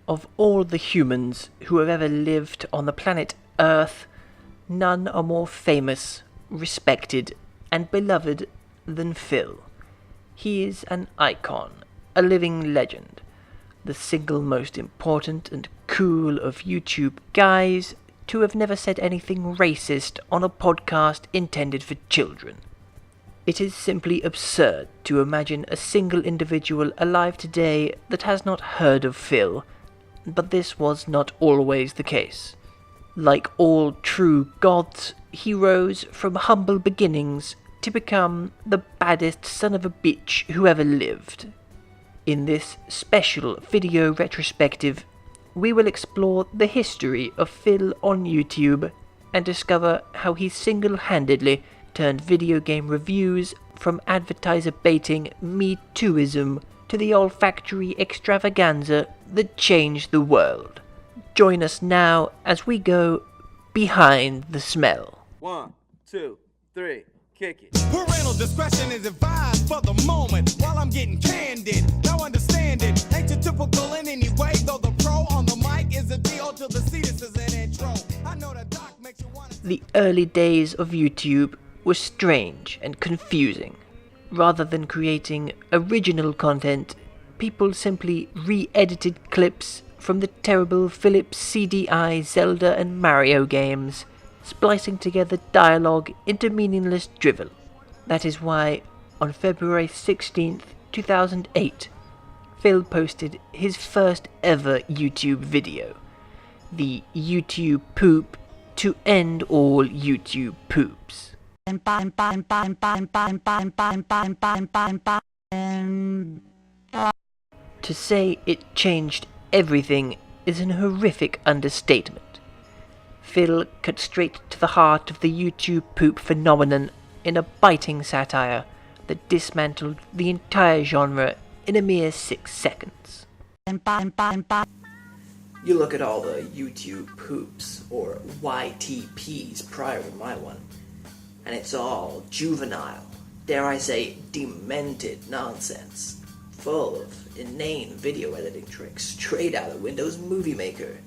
Of all the humans who have ever lived on the planet Earth, none are more famous, respected, and beloved than Phil. He is an icon, a living legend, the single most important and cool of YouTube guys to have never said anything racist on a podcast intended for children. It is simply absurd to imagine a single individual alive today that has not heard of Phil, but this was not always the case. Like all true gods, he rose from humble beginnings to become the baddest son of a bitch who ever lived. In this special video retrospective, we will explore the history of Phil on YouTube and discover how he single-handedly turned video game reviews from advertiser baiting Me Tooism to the olfactory extravaganza that changed the world. Join us now as we go behind the smell. 1, 2, 3, kick it. Parental discretion is advised for the moment while I'm getting candid. Now understand it, ain't you typical in any way, though the pro on the mic is a deal till the cetus is an intro. I know the doc makes you want to... The early days of YouTube were strange and confusing. Rather than creating original content, people simply re-edited clips from the terrible Philips CDI, Zelda and Mario games, splicing together dialogue into meaningless drivel. That is why, on February 16th, 2008, Phil posted his first ever YouTube video, the YouTube poop to end all YouTube poops. To say it changed everything is an horrific understatement. Phil cut straight to the heart of the YouTube poop phenomenon in a biting satire that dismantled the entire genre in a mere 6 seconds. You look at all the YouTube poops, or YTPs prior to my one, and it's all juvenile, dare I say demented nonsense, full of inane video editing tricks straight out of Windows Movie Maker.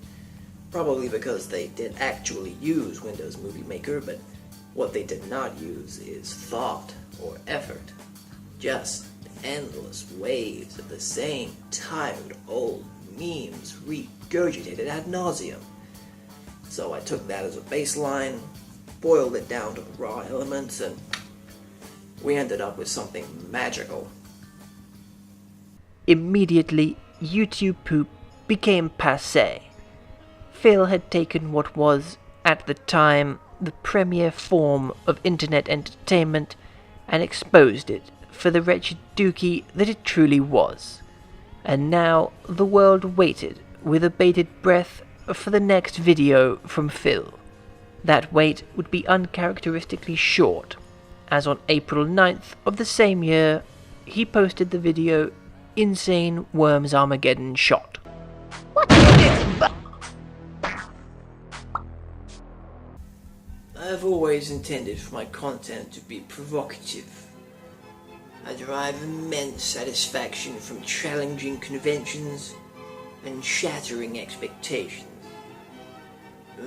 Probably because they did actually use Windows Movie Maker, but what they did not use is thought or effort. Just endless waves of the same tired old memes regurgitated ad nauseum. So I took that as a baseline, boiled it down to the raw elements, and we ended up with something magical. Immediately, YouTube poop became passé. Phil had taken what was, at the time, the premier form of internet entertainment and exposed it for the wretched dookie that it truly was. And now the world waited with a bated breath for the next video from Phil. That wait would be uncharacteristically short, as on April 9th of the same year, he posted the video Insane Worms Armageddon Shot. I've always intended for my content to be provocative. I derive immense satisfaction from challenging conventions and shattering expectations.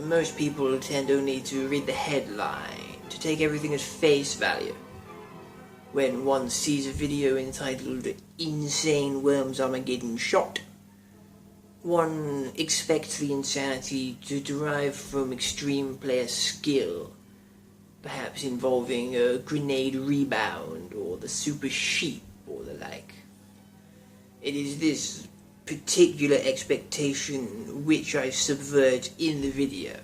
Most people tend only to read the headline, to take everything at face value. When one sees a video entitled Insane Worms Armageddon Shot, one expects the insanity to derive from extreme player skill, perhaps involving a grenade rebound or the super sheep or the like. It is this particular expectation which I subvert in the video.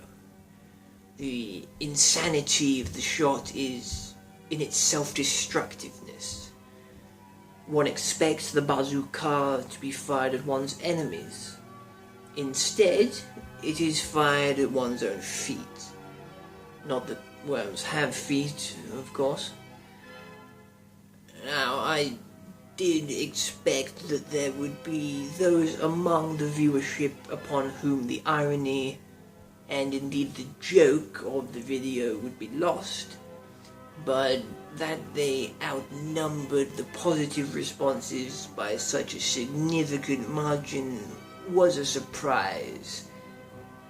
The insanity of the shot is in its self-destructiveness. One expects the bazooka to be fired at one's enemies. Instead, it is fired at one's own feet. Not that worms have feet, of course. Now, I did expect that there would be those among the viewership upon whom the irony and indeed the joke of the video would be lost, but that they outnumbered the positive responses by such a significant margin was a surprise.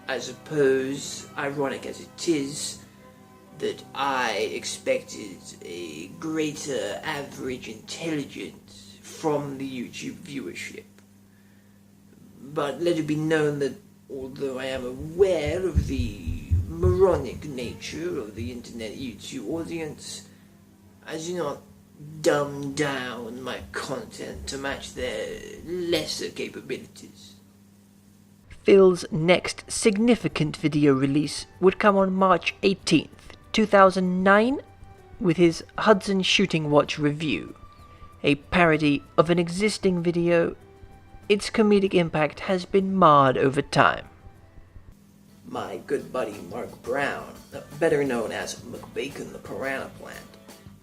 I suppose, ironic as it is, that I expected a greater average intelligence from the YouTube viewership. But let it be known that although I am aware of the moronic nature of the internet YouTube audience, I do not dumb down my content to match their lesser capabilities. Phil's next significant video release would come on March 18th, 2009, with his Hudson Shooting Watch review. A parody of an existing video, its comedic impact has been marred over time. My good buddy Mark Brown, better known as McBacon the Piranha Plant,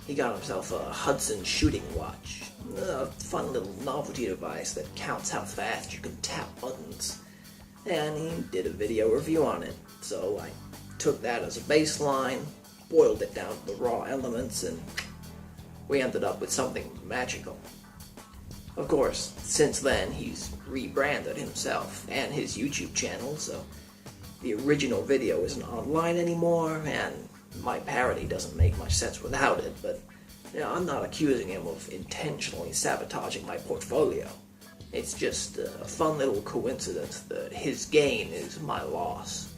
he got himself a Hudson Shooting Watch, a fun little novelty device that counts how fast you can tap buttons, and he did a video review on it. So I took that as a baseline, boiled it down to the raw elements, and we ended up with something magical. Of course, since then he's rebranded himself and his YouTube channel, so the original video isn't online anymore, and my parody doesn't make much sense without it, but I'm not accusing him of intentionally sabotaging my portfolio. It's just a fun little coincidence that his gain is my loss.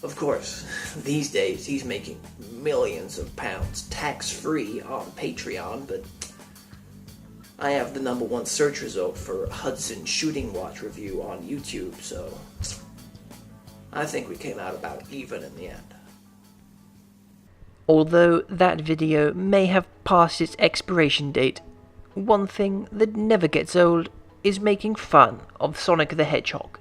Of course, these days he's making millions of pounds tax-free on Patreon, but I have the #1 search result for Hudson Shooting Watch review on YouTube, so I think we came out about even in the end. Although that video may have passed its expiration date, one thing that never gets old is making fun of Sonic the Hedgehog.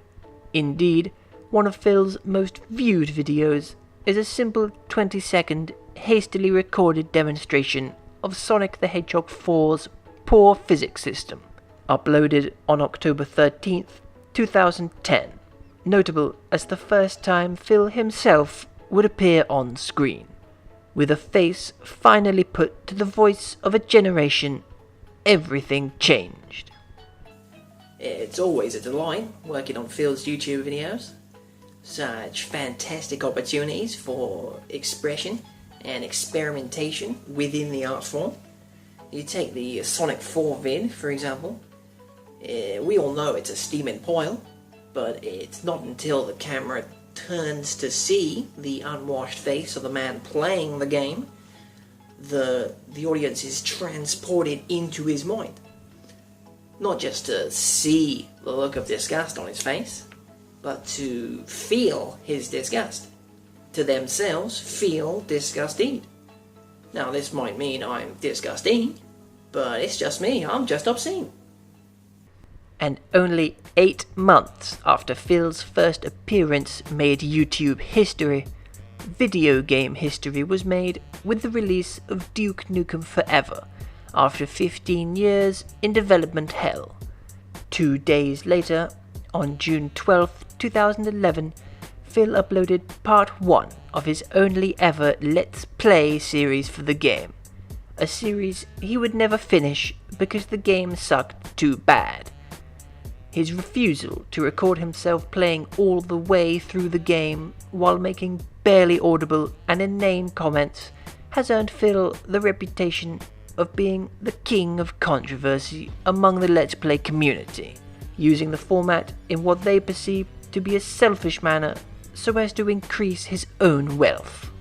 Indeed, one of Phil's most viewed videos is a simple 20-second, hastily recorded demonstration of Sonic the Hedgehog 4's poor physics system, uploaded on October 13th, 2010, notable as the first time Phil himself would appear on screen. With a face finally put to the voice of a generation, everything changed. It's always a delight working on Phil's YouTube videos. Such fantastic opportunities for expression and experimentation within the art form. You take the Sonic 4 vid, for example. We all know it's a steaming poil, but it's not until the camera turns to see the unwashed face of the man playing the game, the audience is transported into his mind. Not just to see the look of disgust on his face, but to feel his disgust. To themselves, feel disgusted. Now this might mean I'm disgusting, but it's just me, I'm just obscene. And only 8 months after Phil's first appearance made YouTube history, video game history was made with the release of Duke Nukem Forever, after 15 years in development hell. 2 days later, on June 12, 2011, Phil uploaded part 1 of his only ever Let's Play series for the game, a series he would never finish because the game sucked too bad. His refusal to record himself playing all the way through the game while making barely audible and inane comments has earned Phil the reputation of being the king of controversy among the Let's Play community, using the format in what they perceive to be a selfish manner so as to increase his own wealth.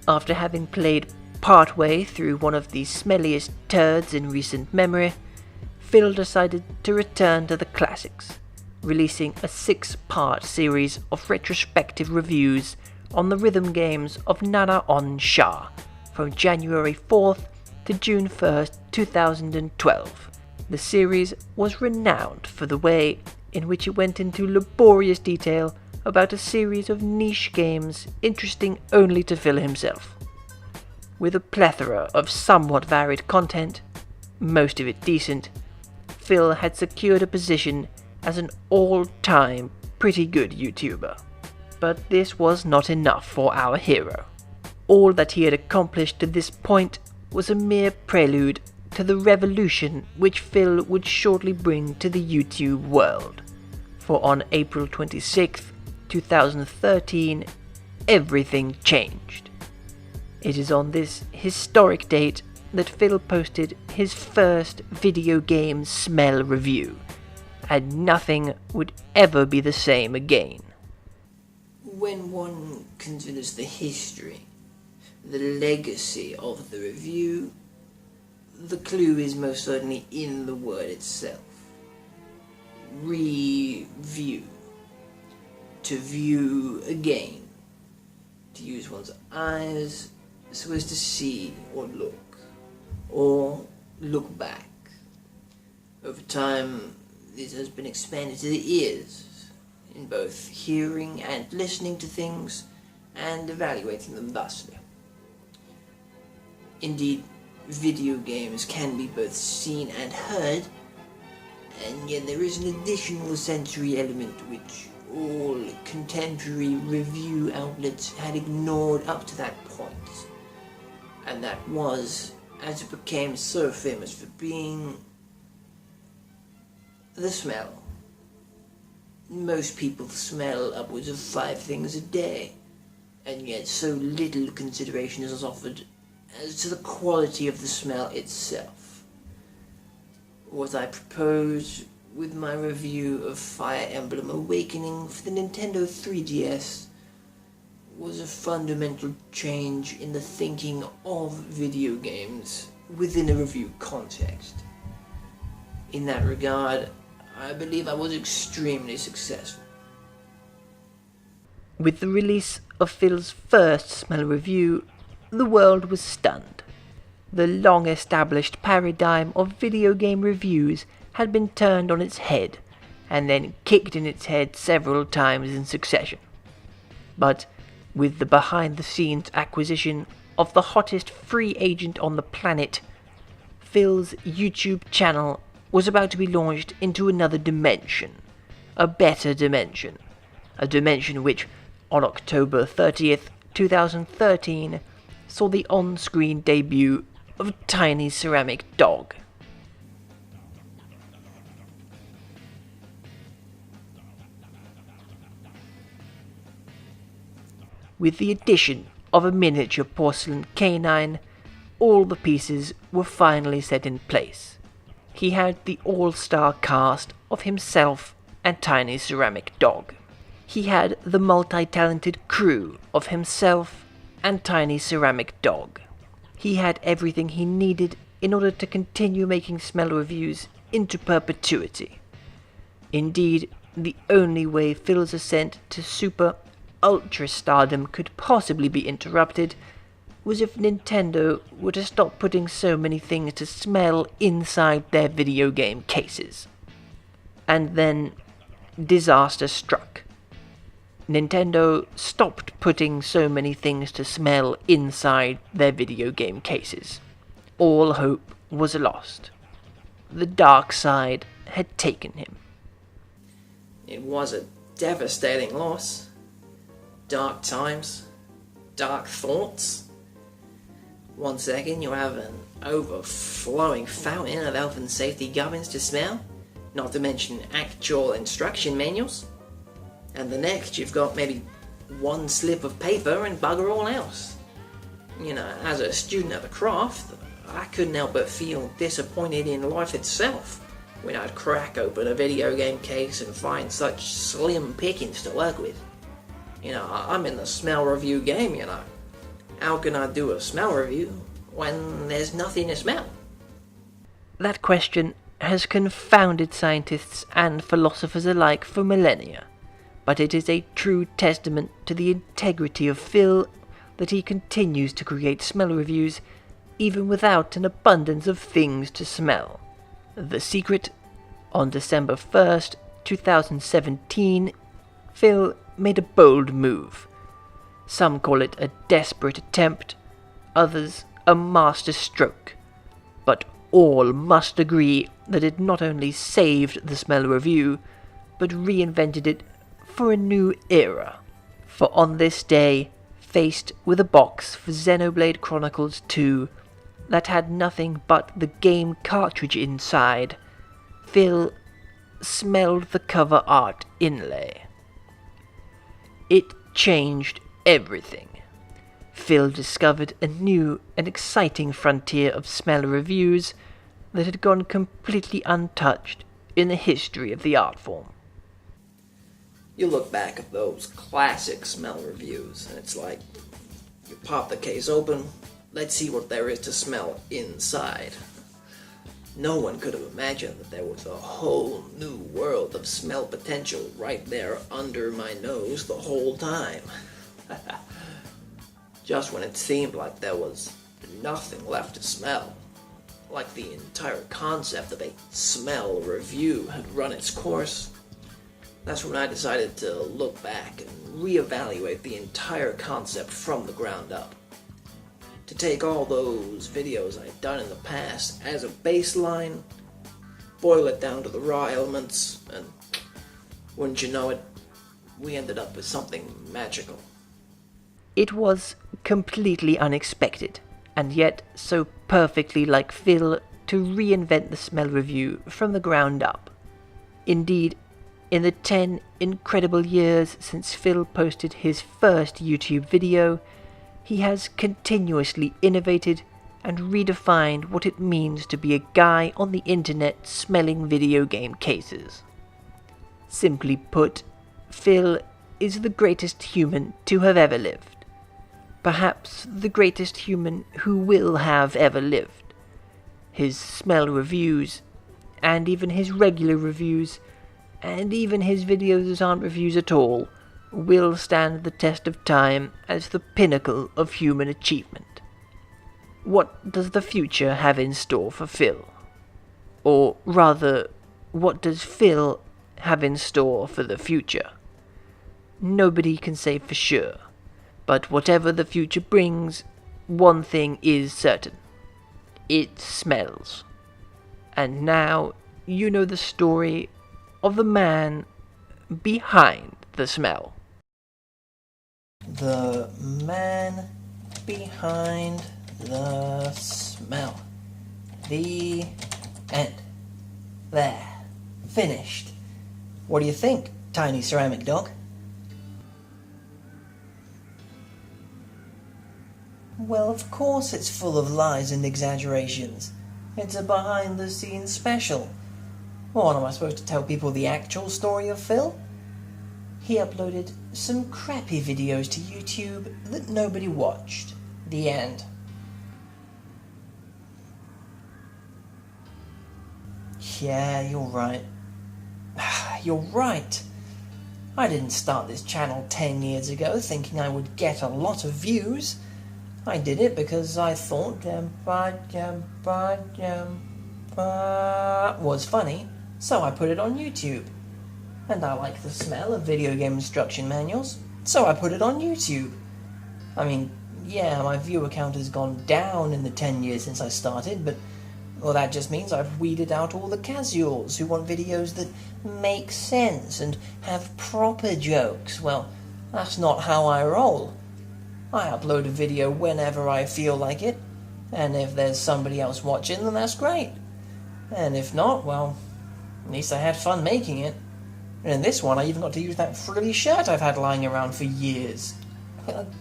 After having played partway through one of the smelliest turds in recent memory, Phil decided to return to the classics, releasing a 6-part series of retrospective reviews on the rhythm games of Nana on Shah from January 4th to June 1st, 2012. The series was renowned for the way in which it went into laborious detail about a series of niche games interesting only to Phil himself. With a plethora of somewhat varied content, most of it decent, Phil had secured a position as an all-time pretty good YouTuber. But this was not enough for our hero. All that he had accomplished to this point was a mere prelude to the revolution which Phil would shortly bring to the YouTube world. For on April 26th, 2013, everything changed. It is on this historic date that Phil posted his first video game smell review, and nothing would ever be the same again. When one considers the history, the legacy of the review, the clue is most certainly in the word itself. Review. To view again. To use one's eyes so as to see or look back. Over time, this has been expanded to the ears, in both hearing and listening to things, and evaluating them thusly. Indeed, video games can be both seen and heard, and yet there is an additional sensory element which all contemporary review outlets had ignored up to that point, and that was, as it became so famous for being, the smell. Most people smell upwards of 5 things a day, and yet so little consideration is offered as to the quality of the smell itself. What I propose with my review of Fire Emblem Awakening for the Nintendo 3DS was a fundamental change in the thinking of video games within a review context. In that regard, I believe I was extremely successful. With the release of Phil's first smell review, the world was stunned. The long-established paradigm of video game reviews had been turned on its head, and then kicked in its head several times in succession. But with the behind-the-scenes acquisition of the hottest free agent on the planet, Phil's YouTube channel was about to be launched into another dimension, a better dimension, a dimension which, on October 30th, 2013, saw the on-screen debut of a tiny ceramic dog. With the addition of a miniature porcelain canine, all the pieces were finally set in place. He had the all-star cast of himself and tiny ceramic dog. He had the multi-talented crew of himself and tiny ceramic dog. He had everything he needed in order to continue making smell reviews into perpetuity. Indeed, the only way Phil's ascent to super ultra stardom could possibly be interrupted was if Nintendo were to stop putting so many things to smell inside their video game cases. And then, disaster struck. Nintendo stopped putting so many things to smell inside their video game cases. All hope was lost. The dark side had taken him. It was a devastating loss. Dark times, dark thoughts. One second you have an overflowing fountain of health and safety gubbins to smell, not to mention actual instruction manuals. And the next you've got maybe one slip of paper and bugger all else. You know, as a student of the craft, I couldn't help but feel disappointed in life itself when I'd crack open a video game case and find such slim pickings to work with. You know, I'm in the smell review game, you know. How can I do a smell review when there's nothing to smell? That question has confounded scientists and philosophers alike for millennia, but it is a true testament to the integrity of Phil that he continues to create smell reviews even without an abundance of things to smell. The secret: on December 1st, 2017, Phil made a bold move. Some call it a desperate attempt, others a master stroke, but all must agree that it not only saved the smell review, but reinvented it for a new era. For on this day, faced with a box for Xenoblade Chronicles 2 that had nothing but the game cartridge inside, Phil smelled the cover art inlay. It changed everything. Phil discovered a new and exciting frontier of smell reviews that had gone completely untouched in the history of the art form. You look back at those classic smell reviews, and it's like, you pop the case open, let's see what there is to smell inside. No one could have imagined that there was a whole new world of smell potential right there under my nose the whole time. Just when it seemed like there was nothing left to smell, like the entire concept of a smell review had run its course, that's when I decided to look back and reevaluate the entire concept from the ground up. To take all those videos I'd done in the past as a baseline, boil it down to the raw elements, and wouldn't you know it, we ended up with something magical. It was completely unexpected, and yet so perfectly like Phil to reinvent the smell review from the ground up. Indeed, in the 10 incredible years since Phil posted his first YouTube video, he has continuously innovated and redefined what it means to be a guy on the internet smelling video game cases. Simply put, Phil is the greatest human to have ever lived. Perhaps the greatest human who will have ever lived. His smell reviews, and even his regular reviews, and even his videos that aren't reviews at all, will stand the test of time as the pinnacle of human achievement. What does the future have in store for Phil? Or rather, what does Phil have in store for the future? Nobody can say for sure, but whatever the future brings, one thing is certain. It smells. And now you know the story of the man behind the smell. The man behind the smell. The end. There. Finished. What do you think, tiny ceramic dog? Well, of course it's full of lies and exaggerations. It's a behind-the-scenes special. What, am I supposed to tell people the actual story of Phil? He uploaded some crappy videos to YouTube that nobody watched. The end. Yeah, you're right. You're right. I didn't start this channel 10 years ago thinking I would get a lot of views. I did it because I thought was funny, so I put it on YouTube. And I like the smell of video game instruction manuals, so I put it on YouTube. I mean, yeah, my viewer count has gone down in the 10 years since I started, but well, that just means I've weeded out all the casuals who want videos that make sense and have proper jokes. Well, that's not how I roll. I upload a video whenever I feel like it, and if there's somebody else watching, then that's great. And if not, well, at least I had fun making it. And in this one, I even got to use that frilly shirt I've had lying around for years.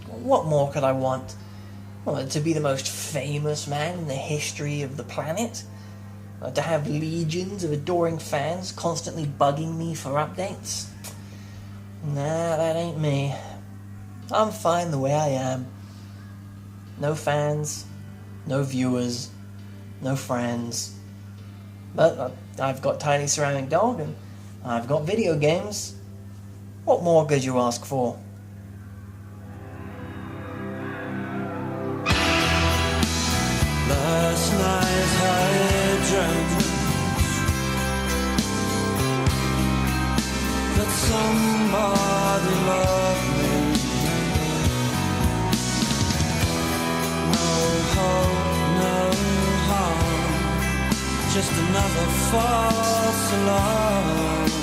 What more could I want? Well, to be the most famous man in the history of the planet? To have legions of adoring fans constantly bugging me for updates? Nah, that ain't me. I'm fine the way I am. No fans, no viewers, no friends. But I've got Tiny Ceramic Dog and I've got video games. What more could you ask for? Last night I dreamt that somebody loved me. No hope, no harm, just another false alarm.